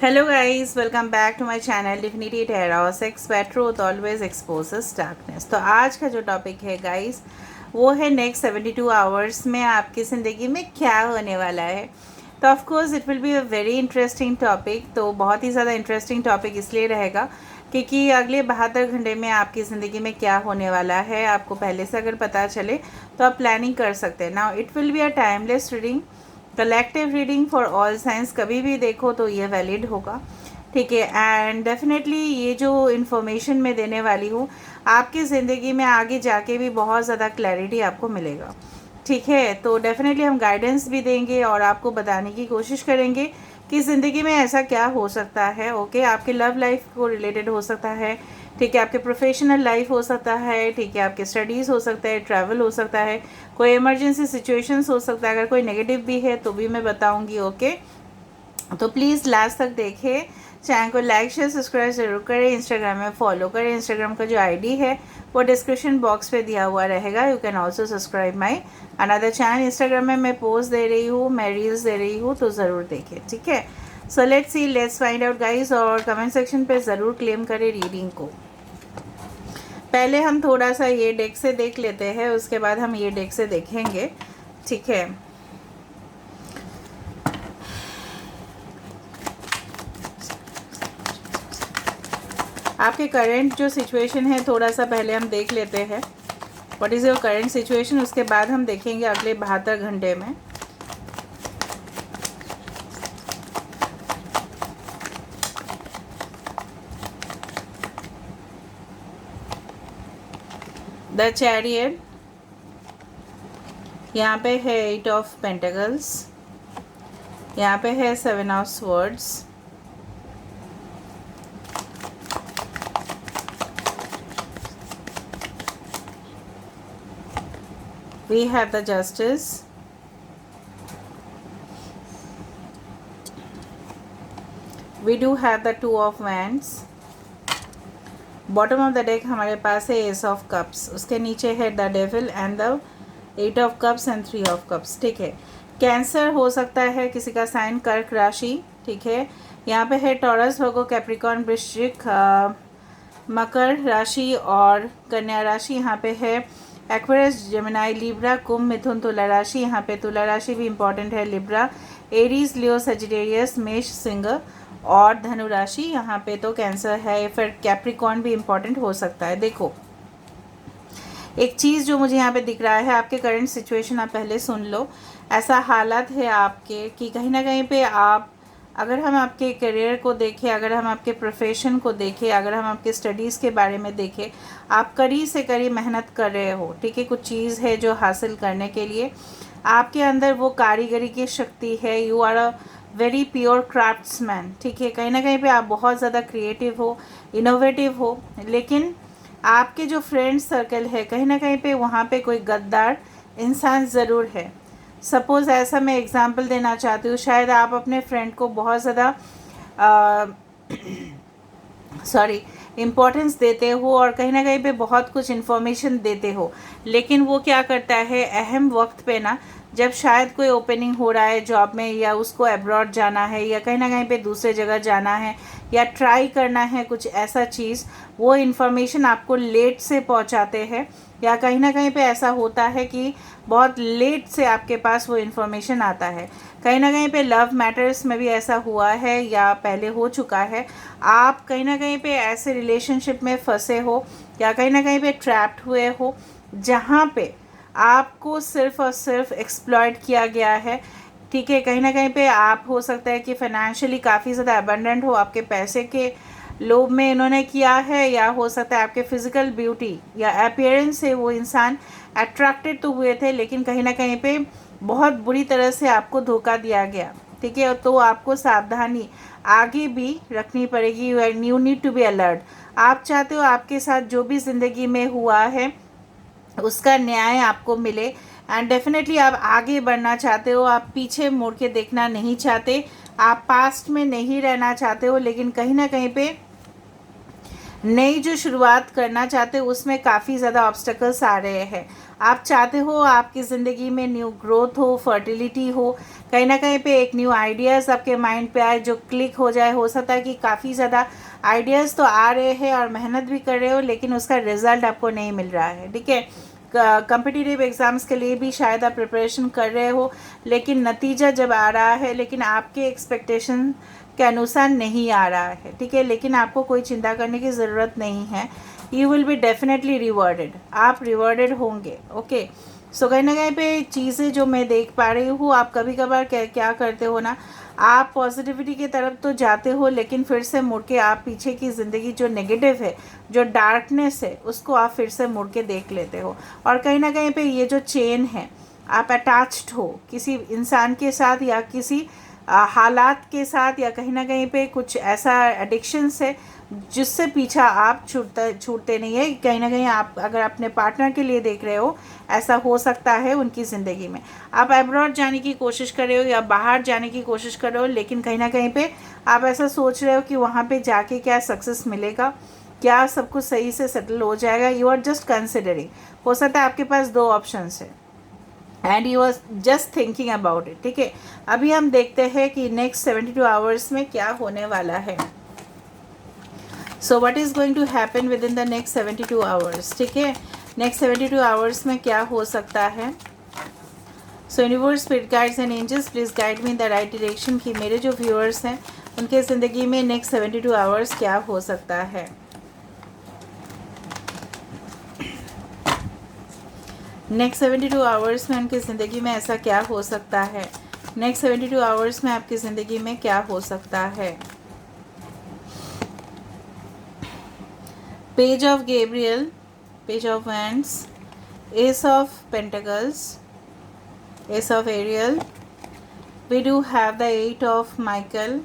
Hello guys, welcome back to my channel Divinity Tarot. Sex Truth always exposes darkness. तो आज का जो topic है गाइस वो है नेक्स्ट 72 आवर्स में आपकी ज़िंदगी में क्या होने वाला है। तो of course it will be a very interesting topic. तो बहुत ही ज़्यादा इंटरेस्टिंग टॉपिक इसलिए रहेगा क्योंकि अगले 72 घंटे में आपकी ज़िंदगी में क्या होने वाला है आपको पहले से अगर पता चले तो आप प्लानिंग कर सकते हैं। Now it will be a timeless reading, collective reading for all science. कभी भी देखो तो ये वैलिड होगा, ठीक है। एंड डेफिनेटली ये जो इन्फॉर्मेशन मैं देने वाली हूँ आपकी ज़िंदगी में आगे जाके भी बहुत ज़्यादा क्लैरिटी आपको मिलेगा, ठीक है। तो डेफिनेटली हम गाइडेंस भी देंगे और आपको बताने की कोशिश करेंगे कि ज़िंदगी में ऐसा क्या हो सकता है। ओके, आपके लव लाइफ को रिलेटेड हो सकता है, ठीक है, आपके प्रोफेशनल लाइफ हो सकता है, ठीक है, आपके स्टडीज़ हो सकता है, ट्रैवल हो सकता है, कोई इमरजेंसी सिचुएशंस हो सकता है। अगर कोई नेगेटिव भी है तो भी मैं बताऊंगी। ओके, तो प्लीज़ लास्ट तक देखें। चैनल को लाइक शेयर सब्सक्राइब ज़रूर करें। इंस्टाग्राम में फॉलो करें। इंस्टाग्राम का जो आईडी है वो डिस्क्रिप्शन बॉक्स पे दिया हुआ रहेगा। You can also subscribe my another channel. Instagram में मैं पोस्ट दे रही हूँ, मैं रील्स दे रही हूँ, तो ज़रूर देखें, ठीक है। So let's see, let's find out guys. और कमेंट सेक्शन पे ज़रूर क्लेम करें रीडिंग को। पहले हम थोड़ा सा ये डेक से देख लेते हैं, उसके बाद हम ये डेक से देखेंगे, ठीक है। आपके करंट जो सिचुएशन है थोड़ा सा पहले हम देख लेते हैं। What is your current situation, उसके बाद हम देखेंगे अगले 72 घंटे में। द चैरियट, यहाँ पे है 8 ऑफ पेंटिकल्स, यहाँ पे है 7 of swords, we have the justice, we do have the 2 of wands, bottom of the deck हमारे पास है एस ऑफ कप्स, उसके नीचे है the devil and the 8 of cups and 3 of cups, ठीक है। कैंसर हो सकता है किसी का साइन, कर्क राशि, ठीक है। यहाँ पे है टॉरस, वर्गो, कैप्रिकॉर्न, वृश्चिक, मकर राशि और कन्या राशि। यहाँ पे है एक्वेरियस, जेमिनाई, लिब्रा, कुंभ, मिथुन, तुला राशि। यहाँ पे तुला राशि भी इंपॉर्टेंट है, लिब्रा, एरीज, लियो, सजिटेरियस, मेष, सिंह और धनु राशि। यहाँ पे तो कैंसर है, फिर कैप्रिकॉर्न भी इंपॉर्टेंट हो सकता है। देखो, एक चीज़ जो मुझे यहाँ पे दिख रहा है, आपके करंट सिचुएशन आप पहले सुन लो। ऐसा हालात है आपके कि कहीं ना कहीं पे आप, अगर हम आपके करियर को देखें, अगर हम आपके प्रोफेशन को देखें, अगर हम आपके स्टडीज़ के बारे में देखें, आप कड़ी से कड़ी मेहनत कर रहे हो, ठीक है। कुछ चीज़ है जो हासिल करने के लिए आपके अंदर वो कारीगरी की शक्ति है। You are a very pure craftsman, ठीक है। कहीं ना कहीं पे आप बहुत ज़्यादा क्रिएटिव हो, इनोवेटिव हो, लेकिन आपके जो फ्रेंड सर्कल है कहीं ना कहीं पे वहाँ पे कोई गद्दार इंसान ज़रूर है। सपोज़ ऐसा मैं एग्ज़ाम्पल देना चाहती हूँ, शायद आप अपने फ्रेंड को बहुत ज़्यादा इम्पोर्टेंस देते हो और कहीं ना कहीं पे बहुत कुछ इन्फॉर्मेशन देते हो, लेकिन वो क्या करता है अहम वक्त पे ना, जब शायद कोई ओपनिंग हो रहा है जॉब में, या उसको अब्रॉड जाना है, या कहीं ना कहीं पे दूसरे जगह जाना है, या ट्राई करना है कुछ ऐसा चीज़, वो इन्फॉर्मेशन आपको लेट से पहुंचाते हैं। या कहीं ना कहीं पे ऐसा होता है कि बहुत लेट से आपके पास वो इन्फॉर्मेशन आता है। कहीं ना कहीं पे लव मैटर्स में भी ऐसा हुआ है या पहले हो चुका है। आप कहीं ना कहीं पे ऐसे रिलेशनशिप में फंसे हो या कहीं ना कहीं पे ट्रैप्ड हुए हो जहाँ पे आपको सिर्फ और सिर्फ एक्सप्लॉयट किया गया है, ठीक है। कहीं ना कहीं पे आप, हो सकता है कि फाइनेंशियली काफ़ी ज़्यादा अबंडेंट हो, आपके पैसे के लोभ में इन्होंने किया है, या हो सकता है आपके फिजिकल ब्यूटी या अपीयरेंस से वो इंसान अट्रैक्टेड तो हुए थे, लेकिन कहीं ना कहीं पे बहुत बुरी तरह से आपको धोखा दिया गया, ठीक है। तो आपको सावधानी आगे भी रखनी पड़ेगी। You need to be alert. आप चाहते हो आपके साथ जो भी ज़िंदगी में हुआ है उसका न्याय आपको मिले, एंड डेफिनेटली आप आगे बढ़ना चाहते हो, आप पीछे मुड़ के देखना नहीं चाहते, आप पास्ट में नहीं रहना चाहते हो, लेकिन कहीं ना कहीं पे नई जो शुरुआत करना चाहते हो उसमें काफ़ी ज़्यादा ऑब्स्टेकल्स आ रहे हैं। आप चाहते हो आपकी ज़िंदगी में न्यू ग्रोथ हो, फर्टिलिटी हो, कहीं ना कहीं पे एक न्यू आइडियाज़ आपके माइंड पे आए जो क्लिक हो जाए। हो सकता है कि काफ़ी ज़्यादा आइडियाज़ तो आ रहे हैं और मेहनत भी कर रहे हो, लेकिन उसका रिज़ल्ट आपको नहीं मिल रहा है। ठीक है, कॉम्पिटिटिव एग्ज़ाम्स के लिए भी शायद आप प्रिपरेशन कर रहे हो, लेकिन नतीजा जब आ रहा है लेकिन आपके एक्सपेक्टेशन के अनुसार नहीं आ रहा है। ठीक है, लेकिन आपको कोई चिंता करने की ज़रूरत नहीं है। You will be definitely rewarded, आप रिवॉर्डेड होंगे। ओके, सो कहीं ना कहीं पे चीज़ें जो मैं देख पा रही हूँ, आप कभी कभार क्या करते हो ना, आप पॉजिटिविटी की तरफ तो जाते हो, लेकिन फिर से मुड़ के आप पीछे की ज़िंदगी जो नेगेटिव है, जो डार्कनेस है, उसको आप फिर से मुड़ के देख लेते हो। और कहीं ना कहीं पे ये जो चेन है, आप अटैच्ड हो किसी इंसान के साथ या किसी हालात के साथ, या कहीं ना कहीं पे कुछ ऐसा एडिक्शंस है जिससे पीछा आप छूटते नहीं है। कहीं ना कहीं आप अगर अपने पार्टनर के लिए देख रहे हो, ऐसा हो सकता है उनकी ज़िंदगी में। आप अब्रॉड जाने की कोशिश कर रहे हो या बाहर जाने की कोशिश कर रहे हो, लेकिन कहीं ना कहीं पे आप ऐसा सोच रहे हो कि वहाँ पे जाके क्या सक्सेस मिलेगा, क्या सब कुछ सही से सेटल हो जाएगा। यू आर जस्ट कंसिडरिंग, हो सकता है आपके पास दो ऑप्शंस है and you are just thinking about it. ठीक है, अभी हम देखते हैं कि नेक्स्ट 72 आवर्स में क्या होने वाला है। So what is going to happen within the next 72 hours. ठीक है, नेक्स्ट 72 आवर्स में क्या हो सकता है। So universe, spirit guides and angels, please guide me in the right direction कि मेरे जो व्यूअर्स हैं उनके ज़िंदगी में नेक्स्ट 72 आवर्स क्या हो सकता है। नेक्स्ट 72 आवर्स में उनकी ज़िंदगी में ऐसा क्या हो सकता है। नेक्स्ट 72 आवर्स में आपकी ज़िंदगी में क्या हो सकता है। Page of Gabriel, page of wands, ace of pentacles, ace of Ariel, we do have the 8 of Michael,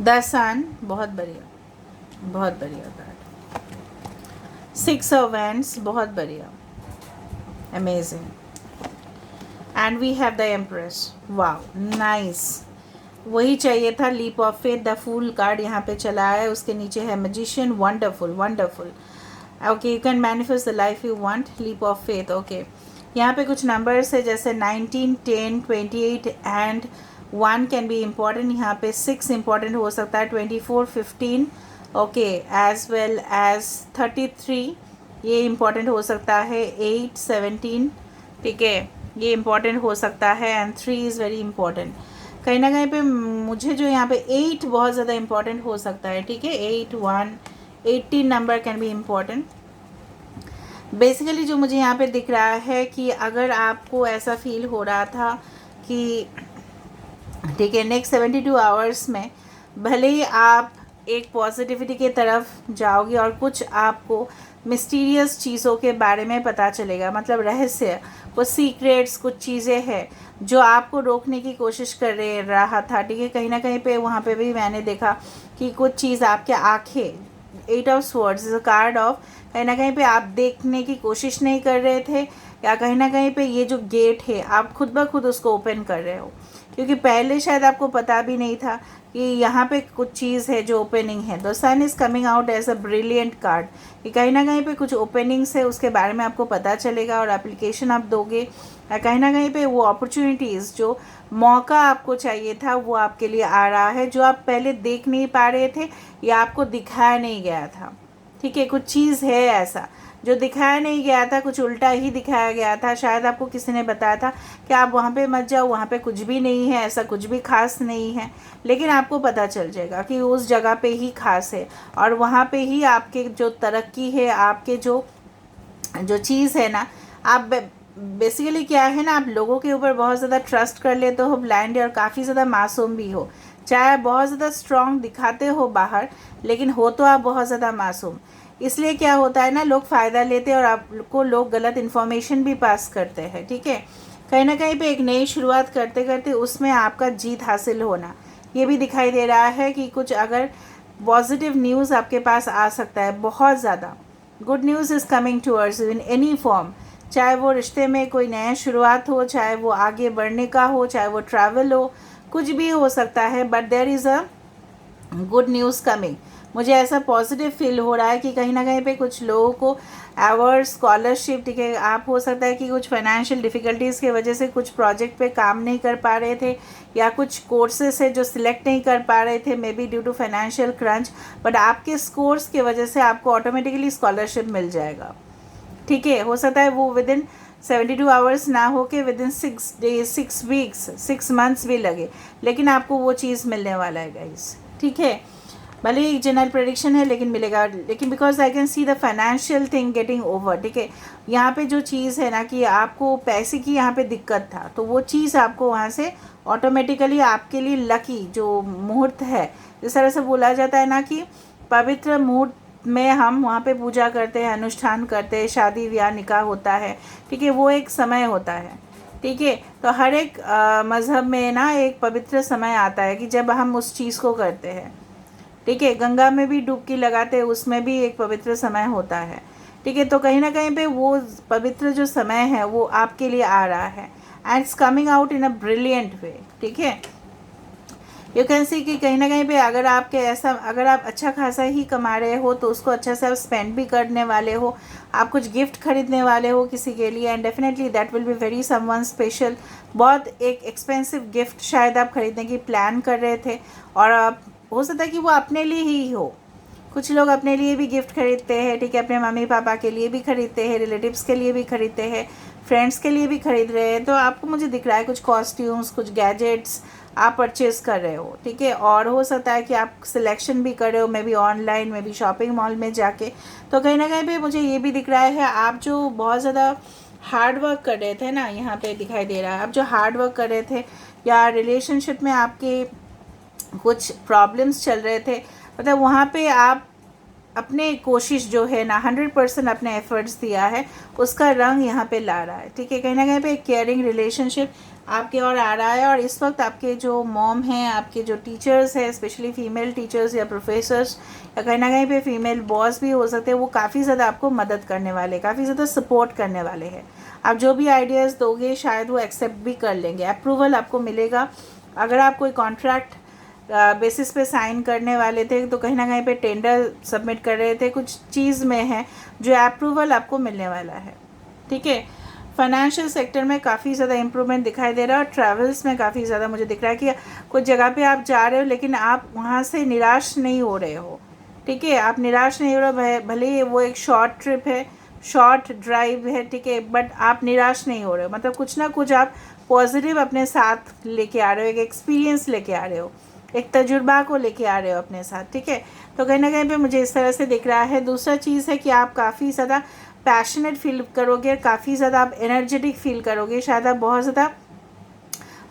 the sun, बहुत बढ़िया, बहुत बढ़िया कार्ड, 6 ऑफ वैंड्स, बहुत बढ़िया, amazing, and we have the empress. Wow, nice, वही चाहिए था। Leap of faith, the fool card यहाँ पे चला है, उसके नीचे है magician. Wonderful, wonderful. Okay, you can manifest the life you want, leap of faith. Okay, यहाँ पे कुछ नंबर्स है जैसे 19, 10, 28 एंड 1 कैन बी इम्पॉर्टेंट। यहाँ पे 6 इम्पॉर्टेंट हो सकता है, 24, 15, ओके, एज वेल एज 33 ये इम्पॉर्टेंट हो सकता है, 8, 17, ठीक है, ये इम्पॉर्टेंट हो सकता है, एंड 3 इज़ वेरी इंपॉर्टेंट। कहीं ना कहीं पे मुझे जो यहाँ पे 8 बहुत ज़्यादा इम्पॉर्टेंट हो सकता है। ठीक है, 8, 1, 18 number can be important. Basically जो मुझे यहाँ पे दिख रहा है कि अगर आपको ऐसा फील हो रहा था कि ठीक है नेक्स्ट 72 आवर्स में भले ही आप एक पॉजिटिविटी की तरफ जाओगे और कुछ आपको मिस्टीरियस चीज़ों के बारे में पता चलेगा, मतलब रहस्य, कुछ सीक्रेट्स, कुछ चीज़ें हैं जो आपको रोकने की कोशिश कर रहा था। ठीक है, कहीं ना कहीं पे वहाँ पे भी मैंने देखा कि कुछ चीज़ आपके आँखें, 8 of swords is a card of, कहीं ना कहीं पे आप देखने की कोशिश नहीं कर रहे थे, या कहीं ना कहीं पे ये जो गेट है आप खुद ब खुद उसको ओपन कर रहे हो, क्योंकि पहले शायद आपको पता भी नहीं था कि यहाँ पे कुछ चीज़ है जो ओपनिंग है। The sun is coming out as a brilliant card, कि कहीं ना कहीं पे कुछ ओपनिंग्स है उसके बारे में आपको पता चलेगा और एप्लीकेशन आप दोगे, या कहीं ना कहीं पे वो अपॉर्चुनिटीज़, जो मौका आपको चाहिए था वो आपके लिए आ रहा है, जो आप पहले देख नहीं पा रहे थे या आपको दिखाया नहीं गया था। ठीक है, कुछ चीज़ है ऐसा जो दिखाया नहीं गया था, कुछ उल्टा ही दिखाया गया था। शायद आपको किसी ने बताया था कि आप वहाँ पे मत जाओ, वहाँ पे कुछ भी नहीं है, ऐसा कुछ भी खास नहीं है, लेकिन आपको पता चल जाएगा कि उस जगह पे ही खास है और वहाँ पे ही आपके जो तरक्की है, आपके जो चीज़ है ना, आप बेसिकली क्या है ना, आप लोगों के ऊपर बहुत ज़्यादा ट्रस्ट कर लेते हो, ब्लाइंड, और काफ़ी ज़्यादा मासूम भी हो। चाहे बहुत ज़्यादा स्ट्रॉन्ग दिखाते हो बाहर, लेकिन हो तो आप बहुत ज़्यादा मासूम। इसलिए क्या होता है ना, लोग फ़ायदा लेते हैं और आपको लोग गलत इन्फॉर्मेशन भी पास करते हैं। ठीक है, कहीं ना कहीं पे एक नई शुरुआत करते करते उसमें आपका जीत हासिल होना, ये भी दिखाई दे रहा है कि कुछ अगर पॉजिटिव न्यूज़ आपके पास आ सकता है, बहुत ज़्यादा good news is coming towards in any form, चाहे वो रिश्ते में कोई नया शुरुआत हो, चाहे वो आगे बढ़ने का हो, चाहे वो ट्रैवल हो, कुछ भी हो सकता है, but there is a good news coming. मुझे ऐसा पॉजिटिव फील हो रहा है कि कहीं ना कहीं पे कुछ लोगों को अवार्ड, स्कॉलरशिप, ठीक है, आप हो सकता है कि कुछ फाइनेंशियल डिफ़िकल्टीज़ की वजह से कुछ प्रोजेक्ट पे काम नहीं कर पा रहे थे, या कुछ कोर्सेज है जो सिलेक्ट नहीं कर पा रहे थे, maybe due to financial crunch, but आपके स्कोर्स की वजह से आपको ऑटोमेटिकली स्कॉलरशिप मिल जाएगा। ठीक है, हो सकता है वो विद इन 72 आवर्स ना हो के with in 6 days, 6 weeks, 6 months भी लगे, लेकिन आपको वो चीज़ मिलने वाला है गाइस। ठीक है, भले ही जनरल प्रेडिक्शन है लेकिन मिलेगा, लेकिन because I can see the financial thing getting over. ठीक है, यहाँ पे जो चीज़ है ना कि आपको पैसे की यहाँ पे दिक्कत था, तो वो चीज़ आपको वहाँ से ऑटोमेटिकली आपके लिए लकी जो मुहूर्त है, इस तरह से बोला जाता है ना कि पवित्र मुहूर्त में हम वहाँ पे पूजा करते हैं, अनुष्ठान करते हैं, शादी ब्याह निकाह होता है। ठीक है, वो एक समय होता है। ठीक है, तो हर एक मज़हब में ना एक पवित्र समय आता है कि जब हम उस चीज़ को करते हैं। ठीक है, गंगा में भी डुबकी लगाते हैं, उसमें भी एक पवित्र समय होता है। ठीक है, तो कहीं ना कहीं पे वो पवित्र जो समय है वो आपके लिए आ रहा है, and it's coming out in a brilliant way. ठीक है, यू कैन सी कि कहीं ना कहीं पे अगर आपके ऐसा, अगर आप अच्छा खासा ही कमा रहे हो तो उसको अच्छा से आप स्पेंड भी करने वाले हो, आप कुछ गिफ्ट खरीदने वाले हो किसी के लिए, and definitely that will be very someone special. बहुत एक एक्सपेंसिव गिफ्ट शायद आप खरीदने की प्लान कर रहे थे, और आप हो सकता है कि वो अपने लिए ही हो। कुछ लोग अपने लिए भी गिफ्ट खरीदते हैं, ठीक है, अपने मम्मी पापा के लिए भी खरीदते हैं, रिलेटिव्स के लिए भी खरीदते हैं, फ्रेंड्स के लिए भी खरीद रहे हैं। तो आपको मुझे दिख रहा है कुछ कॉस्ट्यूम्स, कुछ गैजेट्स आप परचेज़ कर रहे हो। ठीक है, और हो सकता है कि आप सिलेक्शन भी कर रहे हो, may be online, may be shopping mall में जाके। तो कहीं ना कहीं पे मुझे ये भी दिख रहा है आप जो बहुत ज़्यादा हार्ड वर्क कर रहे थे ना, यहाँ पे दिखाई दे रहा है आप जो हार्ड वर्क कर रहे थे, या रिलेशनशिप में आपके कुछ प्रॉब्लम्स चल रहे थे, मतलब वहाँ पे आप अपने कोशिश जो है ना 100% अपने एफर्ट्स दिया है, उसका रंग यहाँ पे ला रहा है। ठीक है, कहीं ना कहीं पे एक केयरिंग रिलेशनशिप आपके और आ रहा है, और इस वक्त आपके जो मॉम हैं, आपके जो टीचर्स हैं, स्पेशली फीमेल टीचर्स या प्रोफेसर्स, या कहीं ना कहीं पे फीमेल बॉस भी हो सकते हैं, वो काफ़ी ज़्यादा आपको मदद करने वाले, काफ़ी ज़्यादा सपोर्ट करने वाले हैं। आप जो भी आइडियाज़ दोगे शायद वो एक्सेप्ट भी कर लेंगे, अप्रूवल आपको मिलेगा। अगर आप कोई कॉन्ट्रैक्ट बेसिस पे साइन करने वाले थे, तो कहीं ना कहीं पे टेंडर सबमिट कर रहे थे, कुछ चीज़ में है जो अप्रूवल आपको मिलने वाला है। ठीक है, फाइनेंशियल सेक्टर में काफ़ी ज़्यादा इंप्रूवमेंट दिखाई दे रहा है, और ट्रैवल्स में काफ़ी ज़्यादा मुझे दिख रहा है कि कुछ जगह पे आप जा रहे हो लेकिन आप वहाँ से निराश नहीं हो रहे हो। ठीक है, आप निराश नहीं हो रहे, भले ही वो एक शॉर्ट ट्रिप है, शॉर्ट ड्राइव है, ठीक है, बट आप निराश नहीं हो रहे हो, मतलब कुछ ना कुछ आप पॉजिटिव अपने साथ लेके आ रहे हो, एक एक्सपीरियंस लेके आ रहे हो, एक तजुर्बा को लेके आ रहे हो अपने साथ। ठीक है, तो कहीं ना कहीं पे मुझे इस तरह से दिख रहा है। दूसरा चीज़ है कि आप काफ़ी ज़्यादा पैशनेट फील करोगे, काफ़ी ज़्यादा आप एनर्जेटिक फील करोगे। शायद आप बहुत ज़्यादा,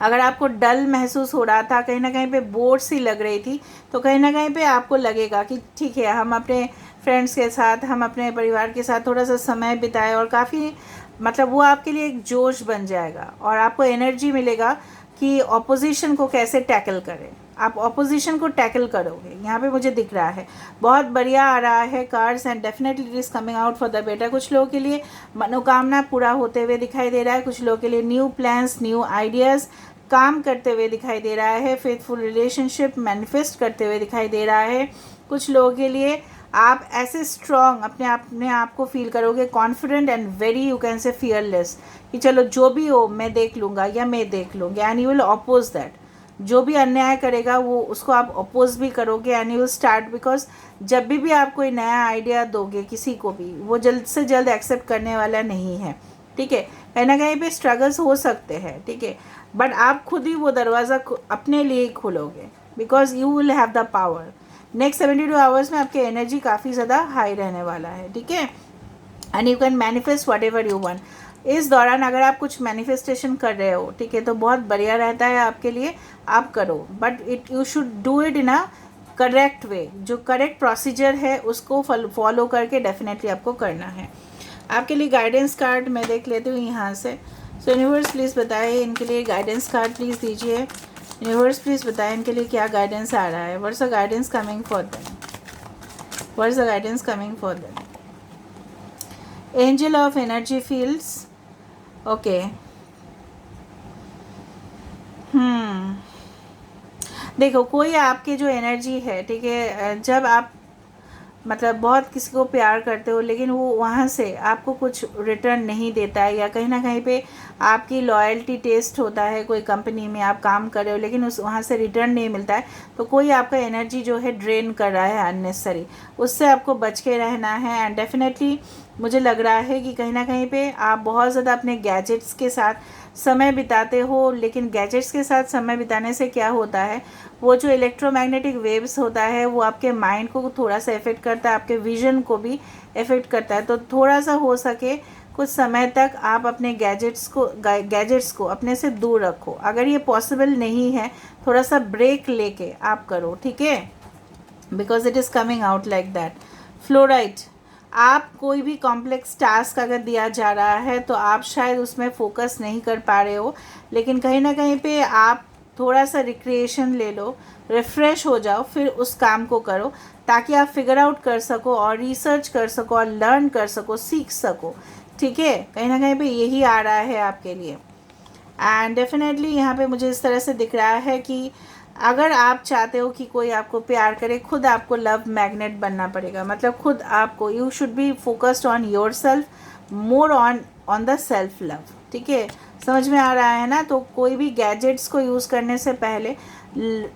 अगर आपको डल महसूस हो रहा था, कहीं ना कहीं पे बोर सी लग रही थी, तो कहीं ना कहीं पे आपको लगेगा कि ठीक है, हम अपने फ्रेंड्स के साथ, हम अपने परिवार के साथ थोड़ा सा समय बिताएं, और काफ़ी मतलब वो आपके लिए एक जोश बन जाएगा, और आपको एनर्जी मिलेगा कि ऑपोजिशन को कैसे टैकल करें। आप ऑपोजिशन को टैकल करोगे, यहाँ पे मुझे दिख रहा है। बहुत बढ़िया आ रहा है cards, and definitely it is coming out for the better. कुछ लोगों के लिए मनोकामना पूरा होते हुए दिखाई दे रहा है, कुछ लोगों के लिए न्यू प्लान्स, न्यू आइडियाज़ काम करते हुए दिखाई दे रहा है, फेथफुल रिलेशनशिप मैनिफेस्ट करते हुए दिखाई दे रहा है। कुछ लोगों के लिए आप ऐसे स्ट्रॉन्ग अपने आप को फील करोगे, confident and very, you can say fearless, कि चलो जो भी हो मैं देख लूँगा या मैं देख लूँगी, and you will oppose that. जो भी अन्याय करेगा वो उसको आप अपोज भी करोगे, and you will start, because जब भी आप कोई नया आइडिया दोगे किसी को भी, वो जल्द से जल्द एक्सेप्ट करने वाला नहीं है। ठीक है, कहीं ना कहीं पे स्ट्रगल्स हो सकते हैं, ठीक है, बट आप खुद ही वो दरवाज़ा अपने लिए ही खोलोगे, because you will have the power. Next 72 hours में आपकी एनर्जी काफ़ी ज़्यादा हाई रहने वाला है। ठीक है, and you can manifest what ever you want. इस दौरान अगर आप कुछ मैनिफेस्टेशन कर रहे हो, ठीक है, तो बहुत बढ़िया रहता है आपके लिए, आप करो, but you should do it in a correct way. जो करेक्ट प्रोसीजर है उसको फॉलो करके डेफिनेटली आपको करना है। आपके लिए गाइडेंस कार्ड मैं देख लेती हूँ यहाँ से। सो यूनिवर्स प्लीज़ बताइए इनके लिए गाइडेंस कार्ड प्लीज़ दीजिए। यूनिवर्स प्लीज़ बताएं इनके लिए क्या गाइडेंस आ रहा है। What's the guidance coming for them, what's the guidance coming for them. Angel of energy fields, okay. देखो, कोई आपकी जो एनर्जी है, ठीक है, जब आप मतलब बहुत किसी को प्यार करते हो लेकिन वो वहाँ से आपको कुछ रिटर्न नहीं देता है, या कहीं ना कहीं पे आपकी लॉयल्टी टेस्ट होता है, कोई कंपनी में आप काम कर रहे हो लेकिन उस वहाँ से रिटर्न नहीं मिलता है, तो कोई आपका एनर्जी जो है ड्रेन कर रहा है अननेसेसरी, उससे आपको बच के रहना है। एंड डेफिनेटली मुझे लग रहा है कि कहीं ना कहीं पे आप बहुत ज़्यादा अपने गैजेट्स के साथ समय बिताते हो, लेकिन गैजेट्स के साथ समय बिताने से क्या होता है, वो जो इलेक्ट्रोमैग्नेटिक वेव्स होता है वो आपके माइंड को थोड़ा सा इफ़ेक्ट करता है, आपके विजन को भी इफ़ेक्ट करता है। तो थोड़ा सा हो सके कुछ समय तक आप अपने गैजेट्स को अपने से दूर रखो। अगर ये पॉसिबल नहीं है, थोड़ा सा ब्रेक लेके आप करो, ठीक है, because it is coming out like that. Fluoride, आप कोई भी कॉम्प्लेक्स टास्क अगर दिया जा रहा है तो आप शायद उसमें फोकस नहीं कर पा रहे हो, लेकिन कहीं ना कहीं पे आप थोड़ा सा रिक्रिएशन ले लो, रिफ़्रेश हो जाओ, फिर उस काम को करो, ताकि आप फिगर आउट कर सको और रिसर्च कर सको और लर्न कर सको, सीख सको, ठीक है। कहीं ना कहीं पे यही आ रहा है आपके लिए। एंड डेफिनेटली यहाँ पे मुझे इस तरह से दिख रहा है कि अगर आप चाहते हो कि कोई आपको प्यार करे, खुद आपको लव मैग्नेट बनना पड़ेगा। मतलब खुद आपको, you should be focused on your self, more on the self love, ठीक है। समझ में आ रहा है ना। तो कोई भी गैजेट्स को यूज़ करने से पहले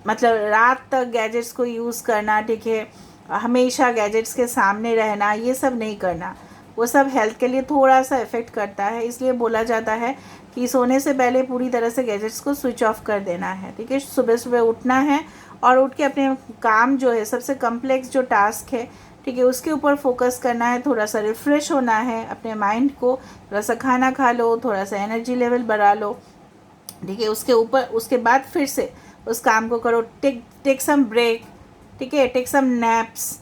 मतलब रात तक गैजेट्स को यूज़ करना, ठीक है, हमेशा गैजेट्स के सामने रहना, ये सब नहीं करना, वो सब हेल्थ के लिए थोड़ा सा इफ़ेक्ट करता है। इसलिए बोला जाता है कि सोने से पहले पूरी तरह से गैजेट्स को स्विच ऑफ कर देना है, ठीक है। सुबह सुबह उठना है और उठ के अपने काम जो है, सबसे कम्प्लेक्स जो टास्क है, ठीक है, उसके ऊपर फोकस करना है, थोड़ा सा रिफ़्रेश होना है अपने माइंड को, थोड़ा सा खाना खा लो, थोड़ा सा एनर्जी लेवल बढ़ा लो, ठीक है। उसके बाद फिर से उस काम को करो। टेक सम ब्रेक, ठीक है, टेक सम नैप्स,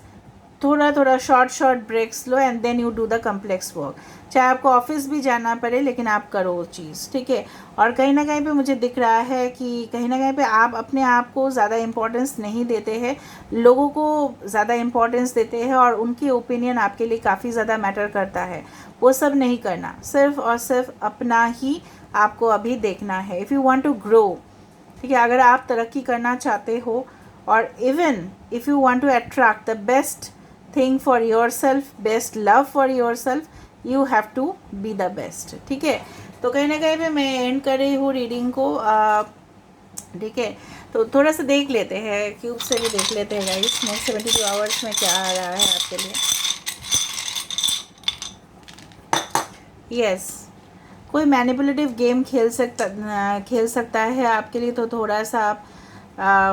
थोड़ा थोड़ा शॉर्ट ब्रेक्स लो and then you do the complex work. चाहे आपको ऑफिस भी जाना पड़े लेकिन आप करो वो चीज़, ठीक है। और कहीं ना कहीं पे मुझे दिख रहा है कि कहीं ना कहीं पे आप अपने आप को ज़्यादा इम्पोर्टेंस नहीं देते हैं, लोगों को ज़्यादा इम्पोर्टेंस देते हैं और उनकी ओपिनियन आपके लिए काफ़ी ज़्यादा मैटर करता है। वो सब नहीं करना, सिर्फ और सिर्फ अपना ही आपको अभी देखना है। If you want to grow, ठीक है, अगर आप तरक्की करना चाहते हो, और even if you want to attract the best thing for yourself, best love for yourself, you have to be the best, ठीक है। तो कहीं ना कहीं पे मैं एंड कर रही हूँ रीडिंग को, ठीक है। तो थोड़ा सा देख लेते हैं, क्यूब से भी देख लेते हैं गाइस, नेक्स्ट 72 आवर्स में क्या आ रहा है आपके लिए। यस, कोई मैनिपुलेटिव गेम खेल सकता है आपके लिए, तो थोड़ा सा आप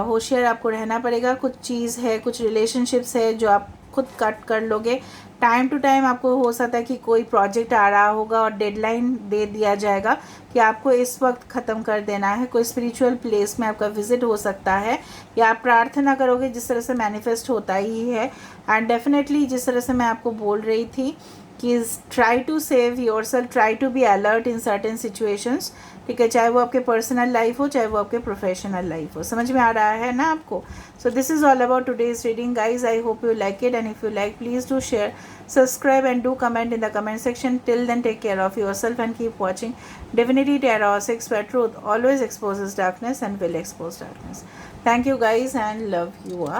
होशियार आपको रहना पड़ेगा। कुछ चीज़ है, कुछ रिलेशनशिप्स है जो आप खुद कट कर लोगे। टाइम टू टाइम आपको हो सकता है कि कोई प्रोजेक्ट आ रहा होगा और डेडलाइन दे दिया जाएगा कि आपको इस वक्त ख़त्म कर देना है। कोई स्पिरिचुअल प्लेस में आपका विजिट हो सकता है, या आप प्रार्थना करोगे, जिस तरह से मैनिफेस्ट होता ही है। एंड डेफिनेटली जिस तरह से मैं आपको बोल रही थी कि try to save yourself, try to be alert in certain situations, ठीक है, चाहे वो आपके पर्सनल लाइफ हो, चाहे वो आपके प्रोफेशनल लाइफ हो। समझ में आ रहा है ना आपको। So this is all about today's reading guys. I hope you like it, and if you like please do share, subscribe and do comment in the comment section. Till then, take care of yourself and keep watching Divinity Tarot 6, where truth always exposes darkness and will expose darkness. Thank you guys and love you.